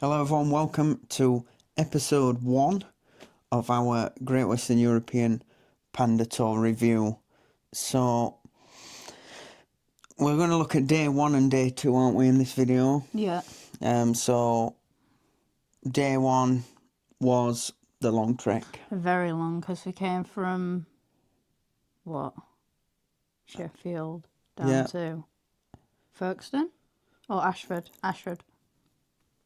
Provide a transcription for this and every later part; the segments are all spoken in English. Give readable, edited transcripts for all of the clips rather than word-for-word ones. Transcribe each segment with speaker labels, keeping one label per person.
Speaker 1: Hello everyone, welcome to episode 1 of our Great Western European Panda Tour review. So, we're going to look at day 1 and day 2, aren't we, in this video?
Speaker 2: Yeah.
Speaker 1: So, day 1 was the long trek.
Speaker 2: Very long, because we came from, Sheffield down to Folkestone? Or Ashford? Ashford.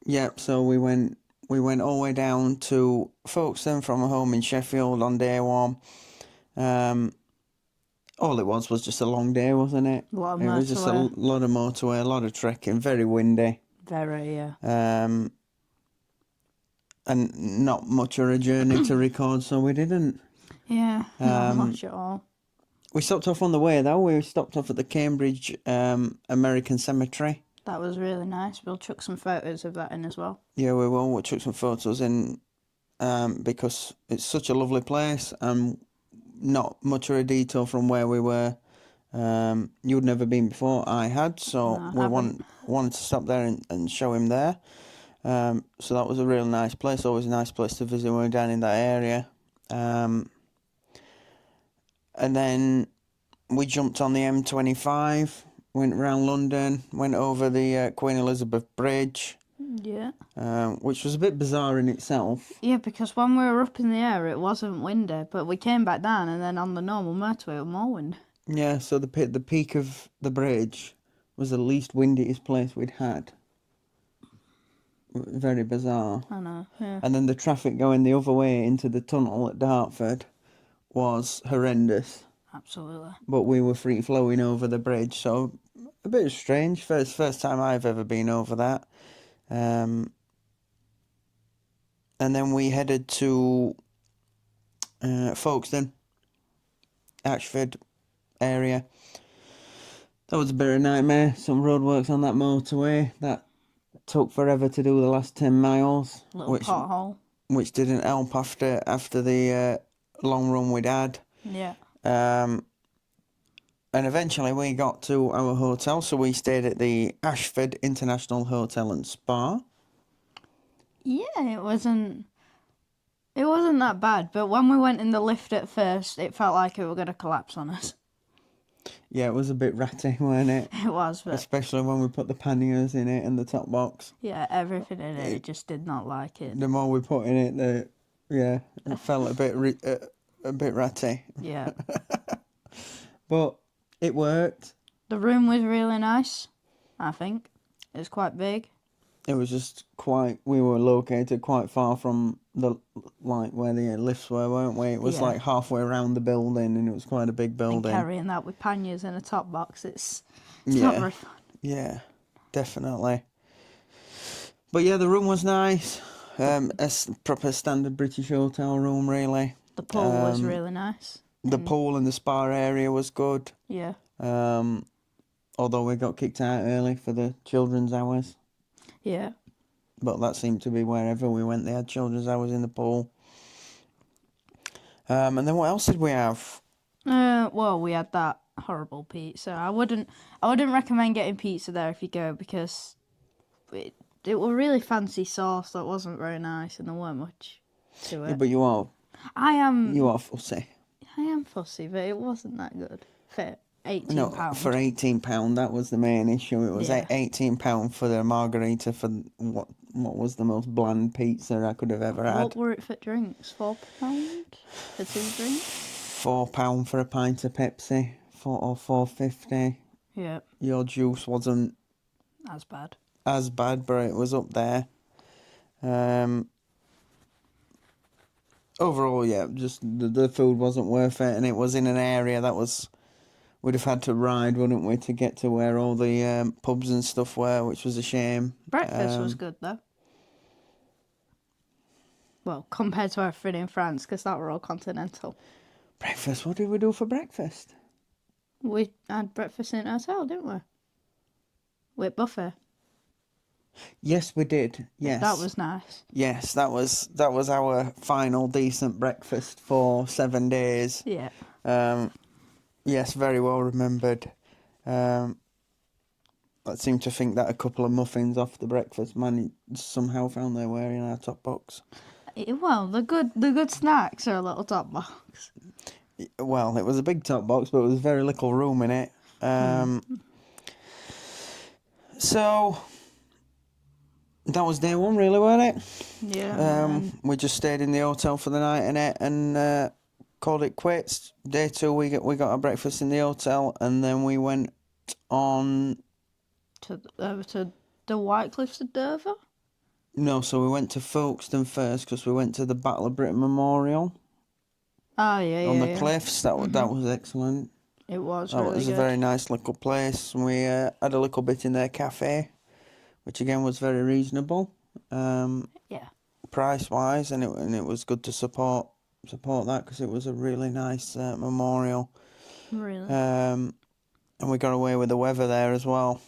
Speaker 1: Yep, so we went all the way down to Folkestone from a home in Sheffield on day 1. All it was just a long day, wasn't it?
Speaker 2: A lot of
Speaker 1: It was just a
Speaker 2: motorway.
Speaker 1: lot of motorway, a lot of trekking, very windy.
Speaker 2: Very, yeah.
Speaker 1: And not much of a journey to record, so we didn't.
Speaker 2: Yeah, not much at all.
Speaker 1: We stopped off on the way, though. We stopped off at the Cambridge American Cemetery.
Speaker 2: That was really nice. We'll chuck some photos of that in as well.
Speaker 1: Yeah, we will. We'll chuck some photos in because it's such a lovely place and not much of a detour from where we were. You'd never been before, I had, so
Speaker 2: No,
Speaker 1: we wanted to stop there and show him there. So that was a real nice place, always a nice place to visit when we're down in that area. And then we jumped on the M25, went around London, went over the Queen Elizabeth Bridge.
Speaker 2: Yeah.
Speaker 1: Which was a bit bizarre in itself.
Speaker 2: Yeah, because when we were up in the air, it wasn't windy, but we came back down, and then on the normal motorway, it was more wind.
Speaker 1: Yeah, so the peak of the bridge was the least windiest place we'd had. Very bizarre.
Speaker 2: I know, yeah.
Speaker 1: And then the traffic going the other way into the tunnel at Dartford was horrendous.
Speaker 2: Absolutely.
Speaker 1: But we were free flowing over the bridge, so a bit strange. First time I've ever been over that. And then we headed to Folkestone, Ashford area. That was a bit of a nightmare. Some roadworks on that motorway that took forever to do the last 10 miles.
Speaker 2: Little pothole.
Speaker 1: Which didn't help after the long run we'd had.
Speaker 2: Yeah.
Speaker 1: And eventually we got to our hotel, so we stayed at the Ashford International Hotel and Spa.
Speaker 2: Yeah, it wasn't that bad, but when we went in the lift at first, it felt like it were going to collapse on us.
Speaker 1: Yeah, it was a bit ratty, weren't it?
Speaker 2: It was, but...
Speaker 1: Especially when we put the panniers in it and the top box.
Speaker 2: Yeah, everything in it just did not like it.
Speaker 1: The more we put in it, it felt a bit ratty.
Speaker 2: Yeah.
Speaker 1: But it worked.
Speaker 2: The room was really nice, I think. It was quite big.
Speaker 1: It was just we were located quite far from where the lifts were, weren't we? It was like halfway around the building, and it was quite a big building.
Speaker 2: And carrying that with panniers in a top box, it's not very fun.
Speaker 1: Yeah, definitely. But yeah, the room was nice. A proper standard British hotel room, really.
Speaker 2: The pool was really nice.
Speaker 1: The pool and the spa area was good.
Speaker 2: Yeah.
Speaker 1: Although we got kicked out early for the children's hours.
Speaker 2: Yeah.
Speaker 1: But that seemed to be wherever we went, they had children's hours in the pool. And then what else did we have?
Speaker 2: Well, we had that horrible pizza. I wouldn't recommend getting pizza there if you go, because it was really fancy sauce that wasn't very nice, and there weren't much to it.
Speaker 1: Yeah, but you are fussy.
Speaker 2: I am fussy, but it wasn't that good. For £18.
Speaker 1: No, for £18, that was the main issue. It was £18 for the margarita for what was the most bland pizza I could have ever had.
Speaker 2: What were it for drinks? £4 for 2 drinks?
Speaker 1: £4 for a pint of Pepsi, £4.50.
Speaker 2: Yeah.
Speaker 1: Your juice wasn't
Speaker 2: as bad,
Speaker 1: but it was up there. Overall, yeah, just the food wasn't worth it, and it was in an area that we'd have had to ride, wouldn't we, to get to where all the pubs and stuff were, which was a shame.
Speaker 2: Breakfast was good, though. Well, compared to everything in France, because that were all continental.
Speaker 1: Breakfast? What did we do for breakfast?
Speaker 2: We had breakfast in a hotel, didn't we? With buffet.
Speaker 1: Yes, we did. Yes,
Speaker 2: that was nice.
Speaker 1: Yes, that was our final decent breakfast for 7 days.
Speaker 2: Yeah.
Speaker 1: Yes, very well remembered. I seem to think that a couple of muffins off the breakfast somehow found their way in our top box.
Speaker 2: Well, the good snacks are a little top box.
Speaker 1: Well, it was a big top box, but there was very little room in it. So that was day one, really, wasn't it?
Speaker 2: Yeah.
Speaker 1: We just stayed in the hotel for the night in it and called it quits. Day two, we got our breakfast in the hotel, and then we went on.
Speaker 2: To the White Cliffs of Dover.
Speaker 1: No, so we went to Folkestone first because we went to the Battle of Britain Memorial
Speaker 2: Oh yeah,
Speaker 1: on
Speaker 2: yeah,
Speaker 1: the cliffs. That was excellent.
Speaker 2: It was
Speaker 1: That
Speaker 2: really
Speaker 1: was a
Speaker 2: good.
Speaker 1: very nice little place. We had a little bit in their cafe, which again was very reasonable,
Speaker 2: Yeah.
Speaker 1: price wise, and it was good to support that because it was a really nice memorial.
Speaker 2: Really.
Speaker 1: And we got away with the weather there as well.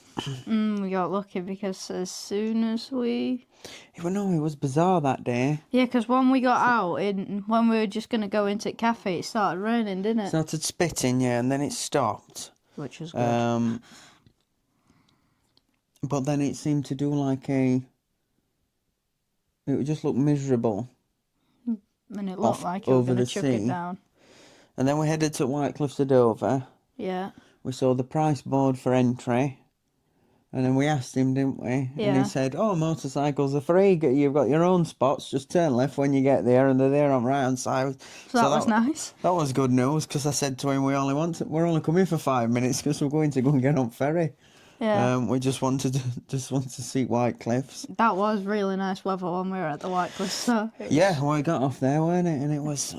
Speaker 2: We got lucky because as soon as we...
Speaker 1: Even though it was bizarre that day.
Speaker 2: Yeah, because when we got out, when we were just going to go into the cafe, it started raining, didn't it?
Speaker 1: It started spitting, yeah, and then it stopped.
Speaker 2: Which was good.
Speaker 1: But then it seemed to do like it would just look miserable.
Speaker 2: And it looked like you were going to chuck it down.
Speaker 1: And then we headed to White Cliffs of Dover.
Speaker 2: Yeah.
Speaker 1: We saw the price board for entry. And then we asked him, didn't we?
Speaker 2: Yeah.
Speaker 1: And he said, motorcycles are free. You've got your own spots. Just turn left when you get there, and they're there on right hand side.
Speaker 2: So that was nice.
Speaker 1: That was good news, because I said to him, we're only coming for 5 minutes because we're going to go and get on ferry.
Speaker 2: Yeah.
Speaker 1: We just wanted to see White Cliffs.
Speaker 2: That was really nice weather when we were at the White Cliffs. So
Speaker 1: we got off there, weren't it? And it was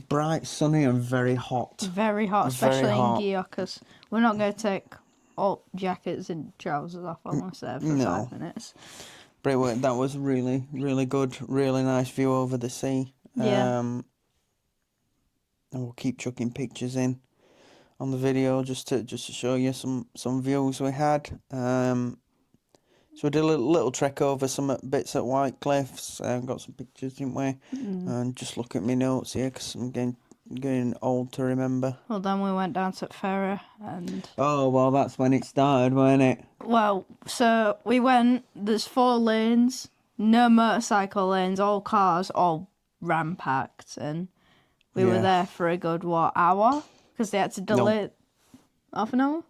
Speaker 1: bright, sunny, and very hot.
Speaker 2: Very hot, especially in gear, because we're not going to take all jackets and trousers off almost there for 5 minutes.
Speaker 1: But that was really, really good, really nice view over the sea.
Speaker 2: Yeah.
Speaker 1: And we'll keep chucking pictures in on the video just to show you some views we had. So we did a little trek over some bits at White Cliffs. Got some pictures, didn't we? And just look at my notes here because I'm getting old to remember.
Speaker 2: Well, then we went down to the ferry and...
Speaker 1: Oh, well, that's when it started, wasn't it?
Speaker 2: Well, so we went, there's 4 lanes, no motorcycle lanes, all cars, all ram-packed, and we were there for a good, hour? Because they had to delay half an hour?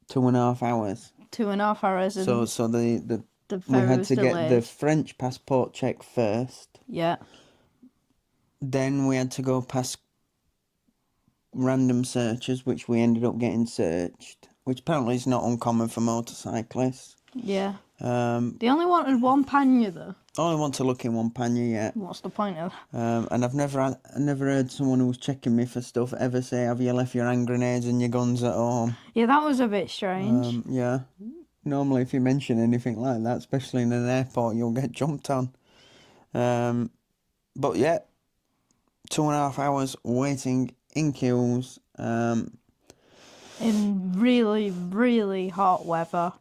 Speaker 1: 2.5 hours.
Speaker 2: 2.5 hours. And
Speaker 1: so the we
Speaker 2: ferry
Speaker 1: had
Speaker 2: was
Speaker 1: to
Speaker 2: delayed.
Speaker 1: get the French passport check first.
Speaker 2: Yeah.
Speaker 1: Then we had to go past random searches, which we ended up getting searched, which apparently is not uncommon for motorcyclists.
Speaker 2: Yeah. They only wanted 1 pannier though.
Speaker 1: I only want to look in 1 pannier yet.
Speaker 2: What's the point of?
Speaker 1: And I've never heard someone who was checking me for stuff ever say, "Have you left your hand grenades and your guns at home?"
Speaker 2: Yeah, that was a bit strange.
Speaker 1: Yeah. Normally, if you mention anything like that, especially in an airport, you'll get jumped on. But yeah, 2.5 hours waiting in queues.
Speaker 2: In really, really hot weather.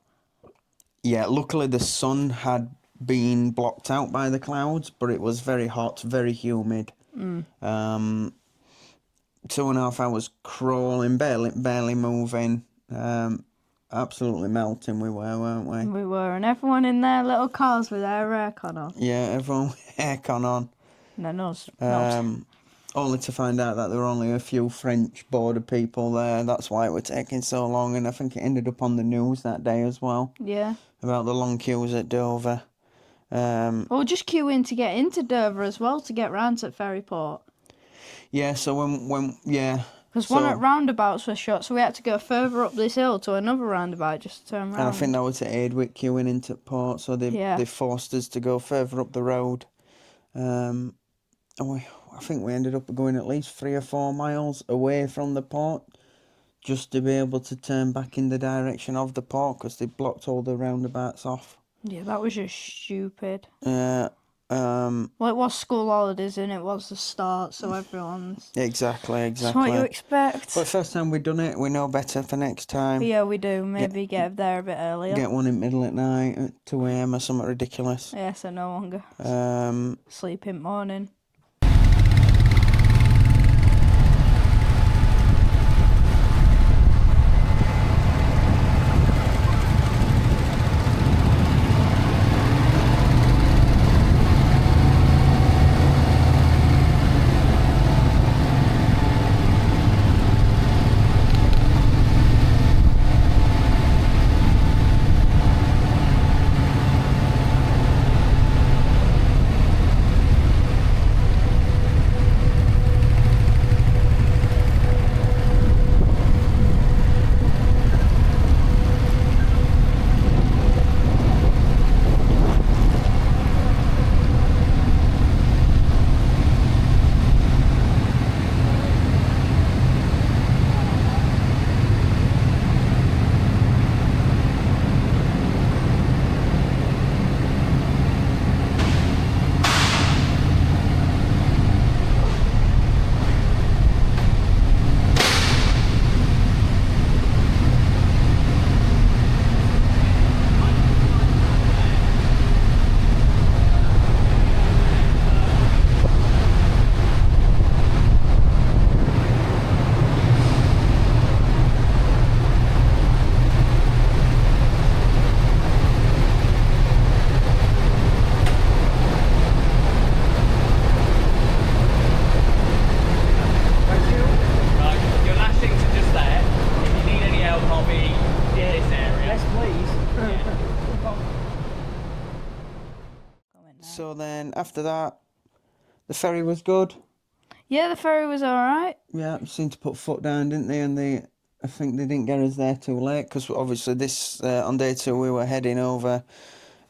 Speaker 1: Yeah, luckily the sun had been blocked out by the clouds, but it was very hot, very humid. 2.5 hours crawling, barely moving. Absolutely melting we were, weren't we?
Speaker 2: We were, and everyone in their little cars with their aircon on.
Speaker 1: Yeah, everyone with aircon on.
Speaker 2: No.
Speaker 1: Only to find out that there were only a few French border people there. That's why it was taking so long, and I think it ended up on the news that day as well.
Speaker 2: Yeah.
Speaker 1: About the long queues at Dover.
Speaker 2: Or just queue in to get into Dover as well to get round to Ferryport.
Speaker 1: Yeah, so when
Speaker 2: Because one at roundabouts was shut, so we had to go further up this hill to another roundabout just to turn round.
Speaker 1: And I think that was at Aidwick queuing into port, so they forced us to go further up the road. And I think we ended up going at least 3 or 4 miles away from the port just to be able to turn back in the direction of the port because they blocked all the roundabouts off.
Speaker 2: Yeah, that was just stupid.
Speaker 1: Well,
Speaker 2: it was school holidays and it was the start, so everyone's...
Speaker 1: Exactly.
Speaker 2: That's what you expect.
Speaker 1: But first time we've done it, we know better for next time.
Speaker 2: Yeah, we do. Maybe get there a bit earlier.
Speaker 1: Get one in middle at night at 2 a.m. or something ridiculous.
Speaker 2: Yeah, so no longer sleep in morning.
Speaker 1: So then after that, the ferry was good.
Speaker 2: Yeah, the ferry was alright.
Speaker 1: Yeah, seemed to put foot down, didn't they? And I think they didn't get us there too late because obviously this on day 2 we were heading over,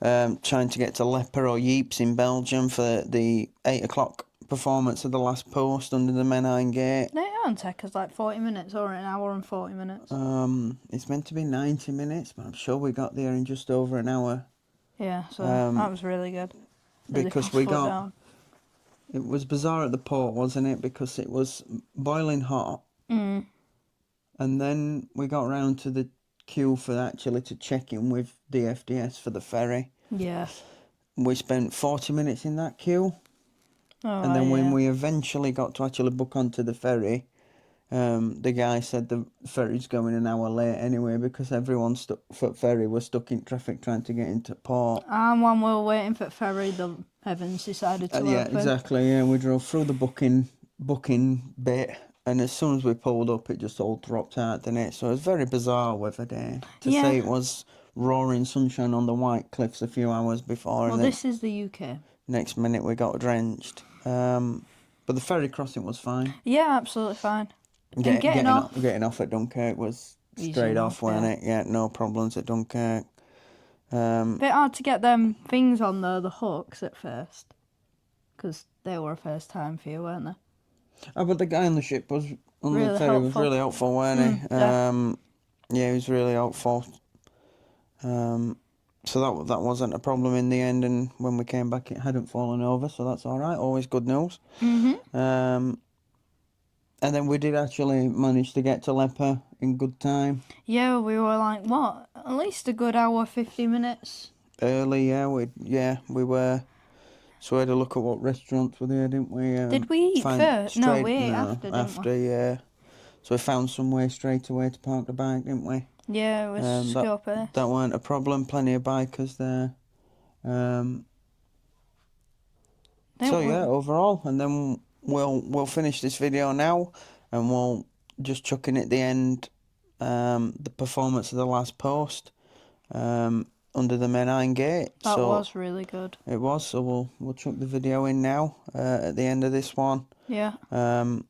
Speaker 1: trying to get to Leper or Yeeps in Belgium for the 8 o'clock performance of the last post under the Menine Gate.
Speaker 2: They don't take us like 40 minutes or an hour and 40 minutes.
Speaker 1: It's meant to be 90 minutes, but I'm sure we got there in just over an hour.
Speaker 2: Yeah, so that was really good.
Speaker 1: Because we got... It was bizarre at the port, wasn't it? Because it was boiling hot.
Speaker 2: Mm.
Speaker 1: And then we got round to the queue for actually to check in with DFDS for the ferry.
Speaker 2: Yeah.
Speaker 1: We spent 40 minutes in that queue.
Speaker 2: Oh,
Speaker 1: And then when
Speaker 2: yeah.
Speaker 1: we eventually got to actually book onto the ferry, the guy said the ferry's going an hour late anyway because everyone stuck for ferry was stuck in traffic trying to get into port.
Speaker 2: And when we were waiting for the ferry, the heavens decided to
Speaker 1: Yeah,
Speaker 2: open.
Speaker 1: exactly. Yeah, we drove through the booking bit, and as soon as we pulled up, it just all dropped out, didn't it? So it was very bizarre weather day. To say it was roaring sunshine on the White Cliffs a few hours before.
Speaker 2: Well,
Speaker 1: and
Speaker 2: this is the UK.
Speaker 1: Next minute we got drenched. But the ferry crossing was fine.
Speaker 2: Yeah, absolutely fine.
Speaker 1: Getting off at Dunkirk was straight off, wasn't it? Yeah, no problems at Dunkirk.
Speaker 2: Bit hard to get them things on there, the hooks at first, because they were a first time for you, weren't they?
Speaker 1: Oh, but the guy on the ship was on
Speaker 2: Really
Speaker 1: the ferry
Speaker 2: helpful.
Speaker 1: was really helpful, wasn't he?
Speaker 2: Yeah.
Speaker 1: Yeah, he was really helpful. So that wasn't a problem in the end, and when we came back, it hadn't fallen over, so that's all right. Always good news. And then we did actually manage to get to Leper in good time.
Speaker 2: Yeah, we were like, what? At least a good hour, 50 minutes.
Speaker 1: Early, yeah, we were. So we had a look at what restaurants were there, didn't we?
Speaker 2: Did we eat first? No, we ate after, didn't we?
Speaker 1: Yeah. So we found somewhere straight away to park the bike, didn't we?
Speaker 2: Yeah, it was Scorpio.
Speaker 1: That weren't a problem. Plenty of bikers there. So yeah, overall, and then we'll finish this video now, and we'll just chuck in at the end the performance of the last post under the Menine Gate.
Speaker 2: That was really good.
Speaker 1: It was. So we'll chuck the video in now at the end of this one.
Speaker 2: Yeah.
Speaker 1: And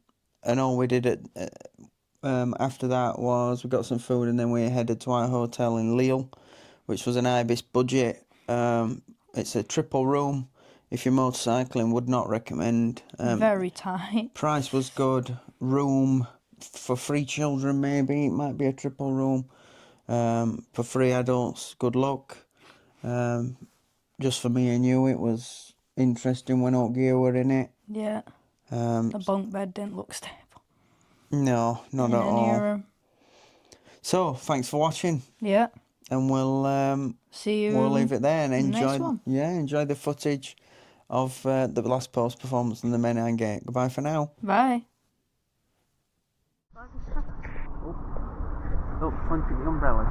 Speaker 1: all we did after that was we got some food, and then we headed to our hotel in Lille, which was an Ibis budget. It's a triple room. If you're motorcycling, would not recommend.
Speaker 2: Very tight.
Speaker 1: Price was good. Room for 3 children, maybe. It might be a triple room. For 3 adults, good luck. Just for me and you, it was interesting when all gear were in it.
Speaker 2: Yeah. The bunk bed didn't look stable.
Speaker 1: No, not at all. So, thanks for watching.
Speaker 2: Yeah.
Speaker 1: And we'll
Speaker 2: see you.
Speaker 1: We'll leave it there and enjoy.
Speaker 2: Next one.
Speaker 1: Yeah, enjoy the footage of the last post performance in the Menine Gate. Goodbye for now.
Speaker 2: Bye.
Speaker 1: Oh, point to the umbrella.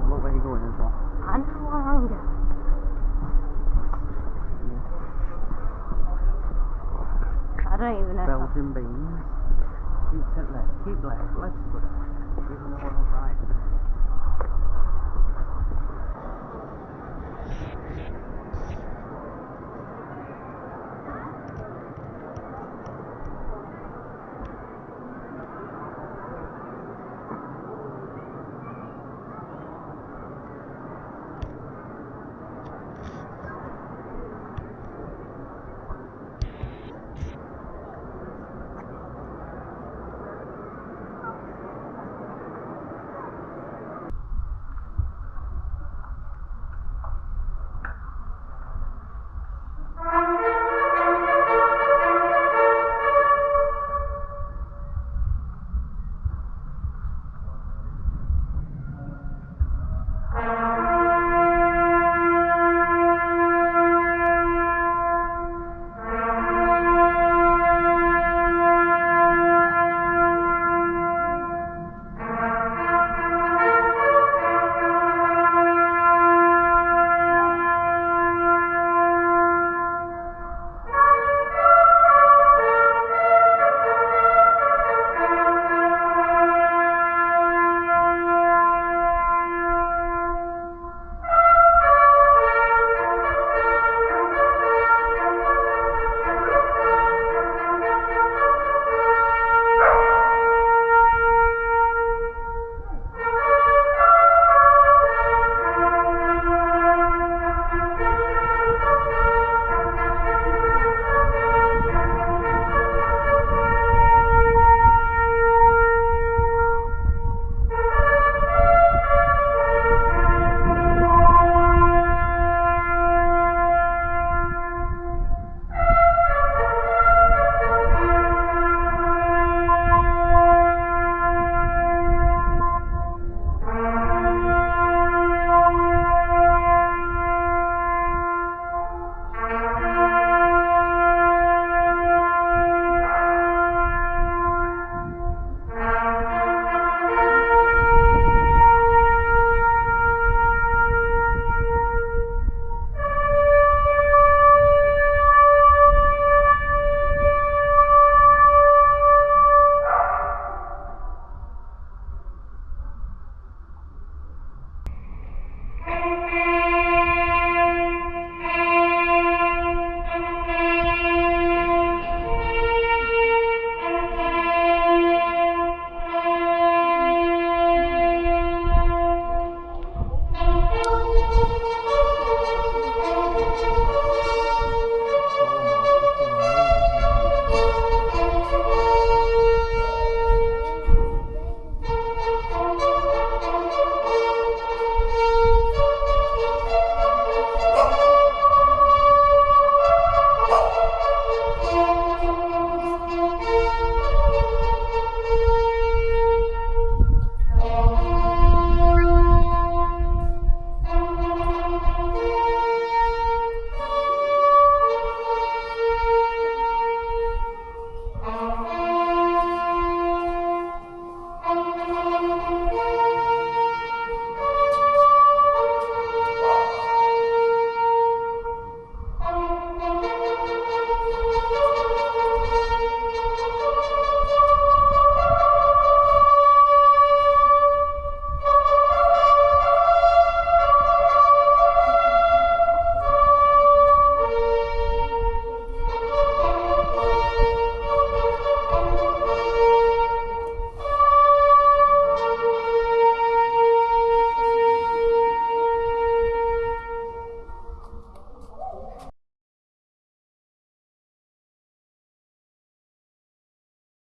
Speaker 1: Look where you're going as well.
Speaker 2: I know where I'm going. I don't even know.
Speaker 1: Belgian beans. Keep left. Left's good. Even though we're not right.